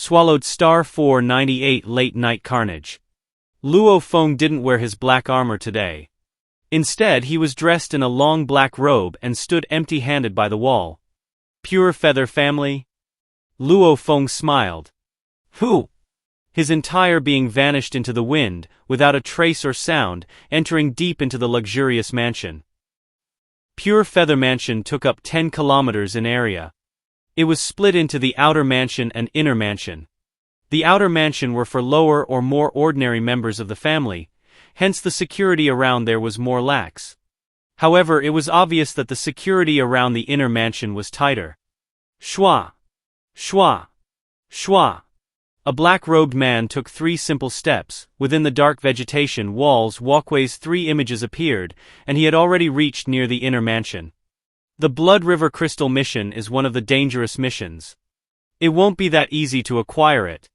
swallowed star 498 late night Carnage. Luo Feng didn't wear his black armor today. Instead, he was dressed in a long black robe and stood empty-handed by the wall. Pure feather family? Luo Feng smiled. Who? His entire being vanished into the wind, without a trace or sound, entering deep into the luxurious mansion. Pure Feather Mansion took up 10 kilometers in area. It was split into the outer mansion and inner mansion. The outer mansion were for lower or more ordinary members of the family, hence the security around there was more lax. However, it was obvious that the security around the inner mansion was tighter. Shwa! Shwa! Shwa! A black-robed man took 3 simple steps. Within the dark vegetation, walls, walkways, 3 images appeared, and he had already reached near the inner mansion. The Blood River Crystal mission is one of the dangerous missions. It won't be that easy to acquire it.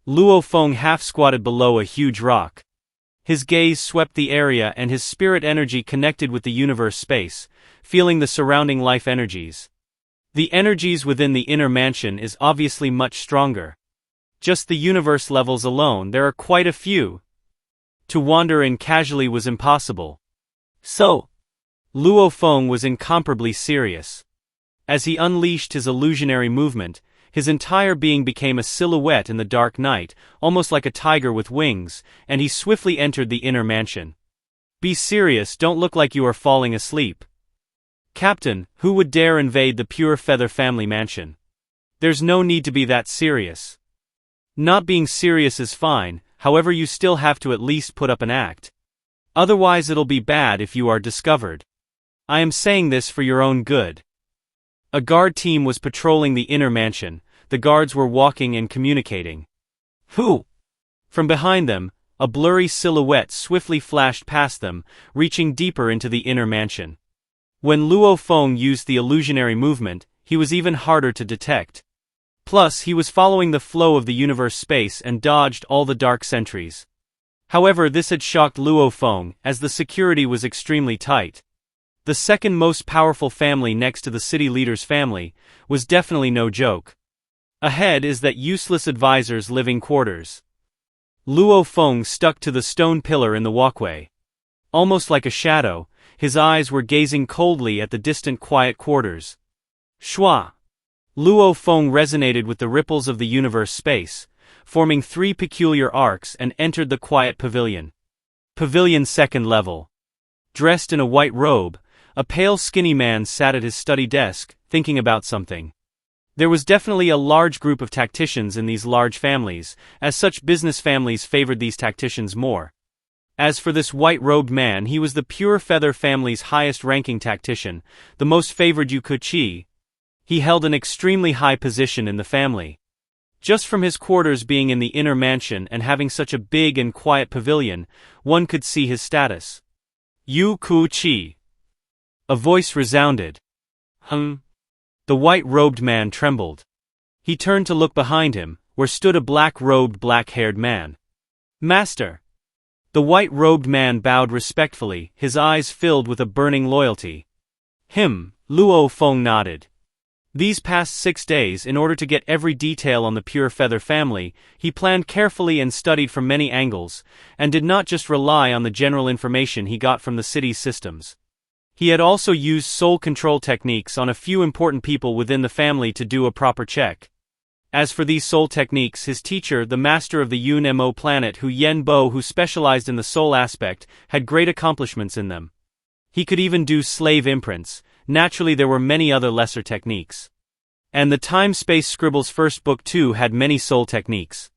Luo Feng half-squatted below a huge rock. His gaze swept the area and his spirit energy connected with the universe space, feeling the surrounding life energies. The energies within the inner mansion is obviously much stronger. Just the universe levels alone, there are quite a few. To wander in casually was impossible. So, Luo Feng was incomparably serious. As he unleashed his illusionary movement, his entire being became a silhouette in the dark night, almost like a tiger with wings, and he swiftly entered the inner mansion. Be serious, don't look like you are falling asleep. Captain, who would dare invade the Pure Feather family mansion? There's no need to be that serious. Not being serious is fine, however you still have to at least put up an act. Otherwise it'll be bad if you are discovered. I am saying this for your own good. A guard team was patrolling the inner mansion. The guards were walking and communicating. Who? From behind them, a blurry silhouette swiftly flashed past them, reaching deeper into the inner mansion. When Luo Feng used the illusionary movement, he was even harder to detect. Plus, he was following the flow of the universe space and dodged all the dark sentries. However, this had shocked Luo Feng, as the security was extremely tight. The second most powerful family next to the city leader's family was definitely no joke. Ahead is that useless advisor's living quarters. Luo Feng stuck to the stone pillar in the walkway. Almost like a shadow, his eyes were gazing coldly at the distant quiet quarters. Shwa! Luo Feng resonated with the ripples of the universe space, forming 3 peculiar arcs and entered the quiet pavilion. Pavilion second level. Dressed in a white robe, a pale skinny man sat at his study desk, thinking about something. There was definitely a large group of tacticians in these large families, as such business families favored these tacticians more. As for this white-robed man, he was the Pure Feather family's highest-ranking tactician, the most favored Yukuchi. He held an extremely high position in the family. Just from his quarters being in the inner mansion and having such a big and quiet pavilion, one could see his status. Yukuchi. A voice resounded. The white-robed man trembled. He turned to look behind him, where stood a black-robed, black-haired man. Master. The white-robed man bowed respectfully, his eyes filled with a burning loyalty. Luo Feng nodded. These past 6 days, in order to get every detail on the Pure Feather family, he planned carefully and studied from many angles, and did not just rely on the general information he got from the city's systems. He had also used soul control techniques on a few important people within the family to do a proper check. As for these soul techniques, his teacher, the master of the Yun Mo planet Hu Yen Bo, who specialized in the soul aspect, had great accomplishments in them. He could even do slave imprints. Naturally, there were many other lesser techniques. And the Time-Space Scribbles first book too had many soul techniques.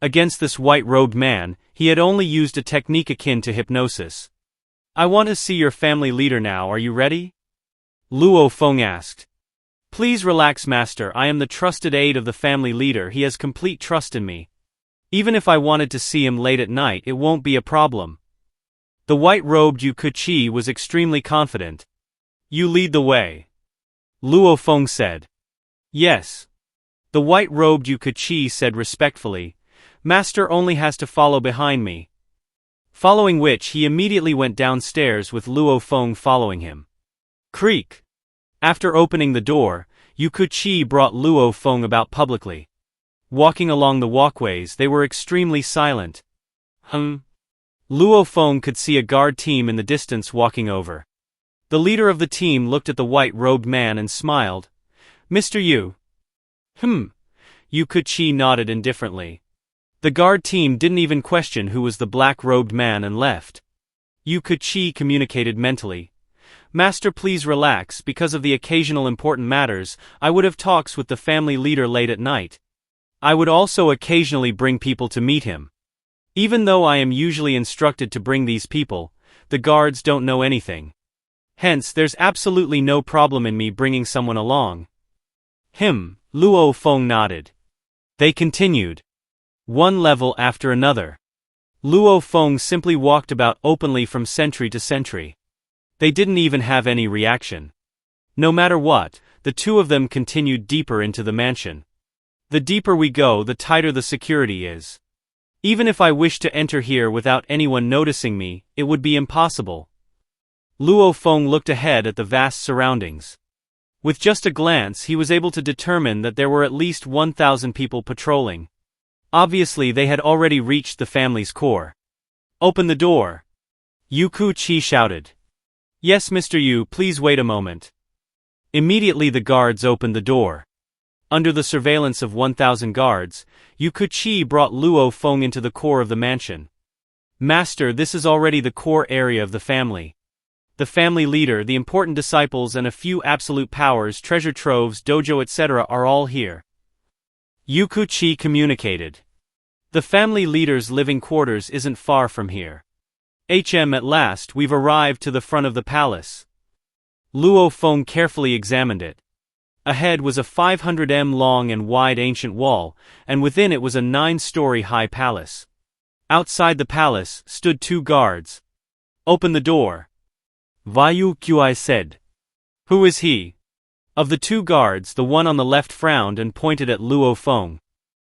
Against this white-robed man, he had only used a technique akin to hypnosis. I want to see your family leader now, are you ready? Luo Feng asked. Please relax, master, I am the trusted aide of the family leader, he has complete trust in me. Even if I wanted to see him late at night, it won't be a problem. The white-robed Yukuchi was extremely confident. You lead the way. Luo Feng said. Yes. The white-robed Yukuchi said respectfully. Master only has to follow behind me. Following which he immediately went downstairs with Luo Feng following him. Creak. After opening the door, Yukuchi brought Luo Feng about publicly. Walking along the walkways, they were extremely silent. Luo Feng could see a guard team in the distance walking over. The leader of the team looked at the white-robed man and smiled. Mr. Yu. Yu Kuchi nodded indifferently. The guard team didn't even question who was the black-robed man and left. Yu Kuchi communicated mentally. Master, please relax. Because of the occasional important matters, I would have talks with the family leader late at night. I would also occasionally bring people to meet him. Even though I am usually instructed to bring these people, the guards don't know anything. Hence, there's absolutely no problem in me bringing someone along. Luo Feng nodded. They continued. One level after another. Luo Feng simply walked about openly from sentry to sentry. They didn't even have any reaction. No matter what, the two of them continued deeper into the mansion. The deeper we go, the tighter the security is. Even if I wished to enter here without anyone noticing me, it would be impossible. Luo Feng looked ahead at the vast surroundings. With just a glance, he was able to determine that there were at least 1,000 people patrolling. Obviously, they had already reached the family's core. Open the door. Yu Kuchi shouted. Yes, Mr. Yu, please wait a moment. Immediately the guards opened the door. Under the surveillance of 1,000 guards, Yu Kuchi brought Luo Feng into the core of the mansion. Master, this is already the core area of the family. The family leader, the important disciples and a few absolute powers, treasure troves, dojo etc. are all here. Yu Kuchi communicated. The family leader's living quarters isn't far from here. At last, we've arrived to the front of the palace. Luo Feng carefully examined it. Ahead was a 500 m long and wide ancient wall, and within it was a 9-story high palace. Outside the palace stood 2 guards. Open the door. Vayu Qi said. Who is he? Of the 2 guards, the one on the left frowned and pointed at Luo Feng.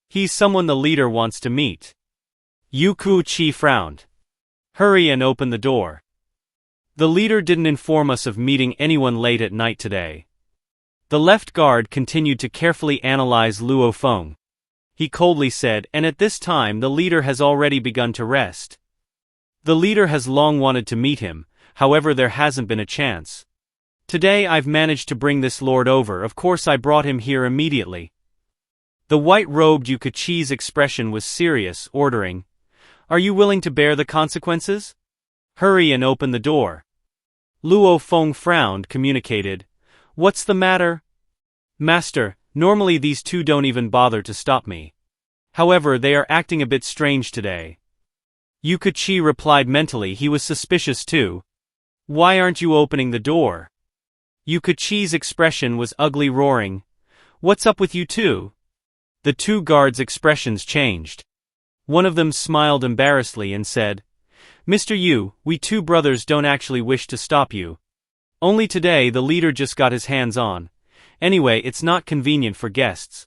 He's someone the leader wants to meet. Yu Kuchi frowned. Hurry and open the door. The leader didn't inform us of meeting anyone late at night today. The left guard continued to carefully analyze Luo Feng. He coldly said, and at this time the leader has already begun to rest. The leader has long wanted to meet him, however there hasn't been a chance. Today I've managed to bring this lord over, of course I brought him here immediately. The white-robed Yu Kuchi's expression was serious, ordering, Are you willing to bear the consequences? Hurry and open the door. Luo Feng frowned, communicated, What's the matter? Master, normally these 2 don't even bother to stop me. However, they are acting a bit strange today. Yu Kuchi replied mentally he was suspicious too. Why aren't you opening the door? Yu Kuchi's expression was ugly, roaring, What's up with you two? The 2 guards' expressions changed. One of them smiled embarrassedly and said, Mr. Yu, we 2 brothers don't actually wish to stop you. Only today the leader just got his hands on. Anyway, it's not convenient for guests.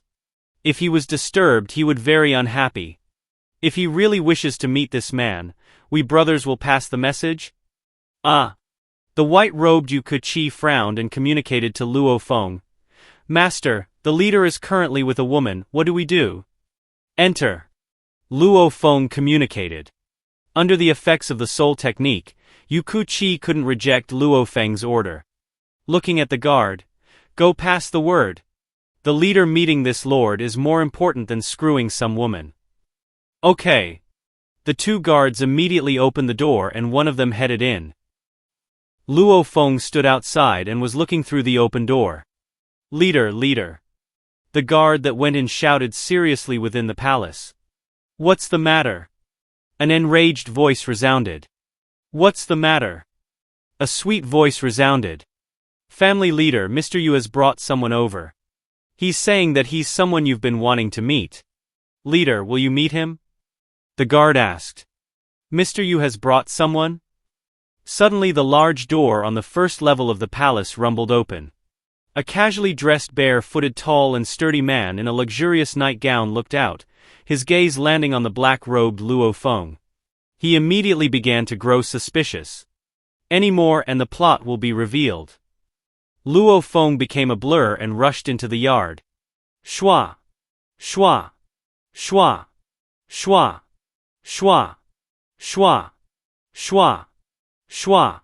If he was disturbed, he would very unhappy. If he really wishes to meet this man, we brothers will pass the message? The white-robed Yu Kuchi frowned and communicated to Luo Feng. Master, the leader is currently with a woman, what do we do? Enter. Luo Feng communicated. Under the effects of the soul technique, Yu Kuchi couldn't reject Luo Feng's order. Looking at the guard, Go pass the word. The leader meeting this lord is more important than screwing some woman. Okay. The 2 guards immediately opened the door and one of them headed in. Luo Feng stood outside and was looking through the open door. Leader, leader. The guard that went in shouted seriously within the palace. What's the matter? An enraged voice resounded. What's the matter? A sweet voice resounded. Family leader, Mr. Yu has brought someone over. He's saying that he's someone you've been wanting to meet. Leader, will you meet him? The guard asked. Mr. Yu has brought someone? Suddenly the large door on the first level of the palace rumbled open. A casually dressed bare-footed tall and sturdy man in a luxurious nightgown looked out, his gaze landing on the black-robed Luo Feng. He immediately began to grow suspicious. Any more and the plot will be revealed. Luo Feng became a blur and rushed into the yard. Shua! Shua! Shwa! Shwa! Shwa! Shwa! Shwa! Shwa!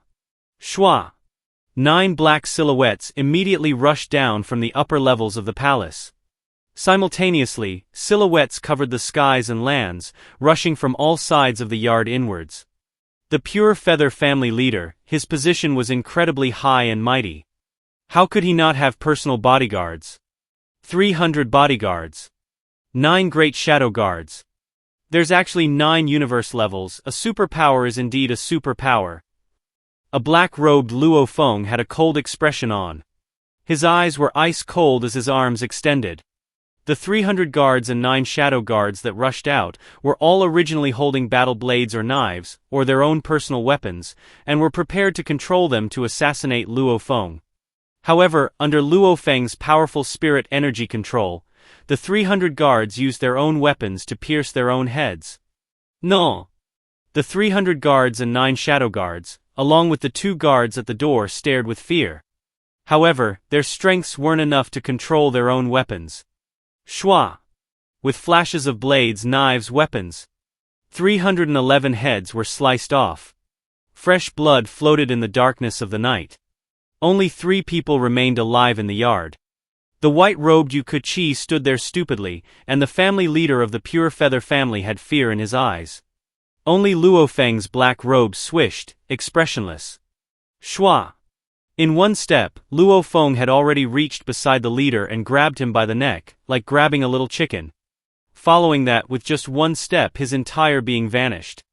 Shwa! 9 black silhouettes immediately rushed down from the upper levels of the palace. Simultaneously, silhouettes covered the skies and lands, rushing from all sides of the yard inwards. The Pure Feather family leader, his position was incredibly high and mighty. How could he not have personal bodyguards? 300 bodyguards. 9 great shadow guards. There's actually 9 universe levels. A superpower is indeed a superpower. A black-robed Luo Feng had a cold expression on. His eyes were ice cold as his arms extended. The 300 guards and 9 shadow guards that rushed out were all originally holding battle blades or knives, or their own personal weapons, and were prepared to control them to assassinate Luo Feng. However, under Luo Feng's powerful spirit energy control, the 300 guards used their own weapons to pierce their own heads. No! The 300 guards and 9 shadow guards, along with the 2 guards at the door, stared with fear. However, their strengths weren't enough to control their own weapons. Shwa! With flashes of blades, knives, weapons. 311 heads were sliced off. Fresh blood floated in the darkness of the night. Only 3 people remained alive in the yard. The white-robed Yu Keqi stood there stupidly, and the family leader of the Pure Feather family had fear in his eyes. Only Luo Feng's black robe swished, expressionless. Shwa! In one step, Luo Feng had already reached beside the leader and grabbed him by the neck, like grabbing a little chicken. Following that, with just one step, his entire being vanished.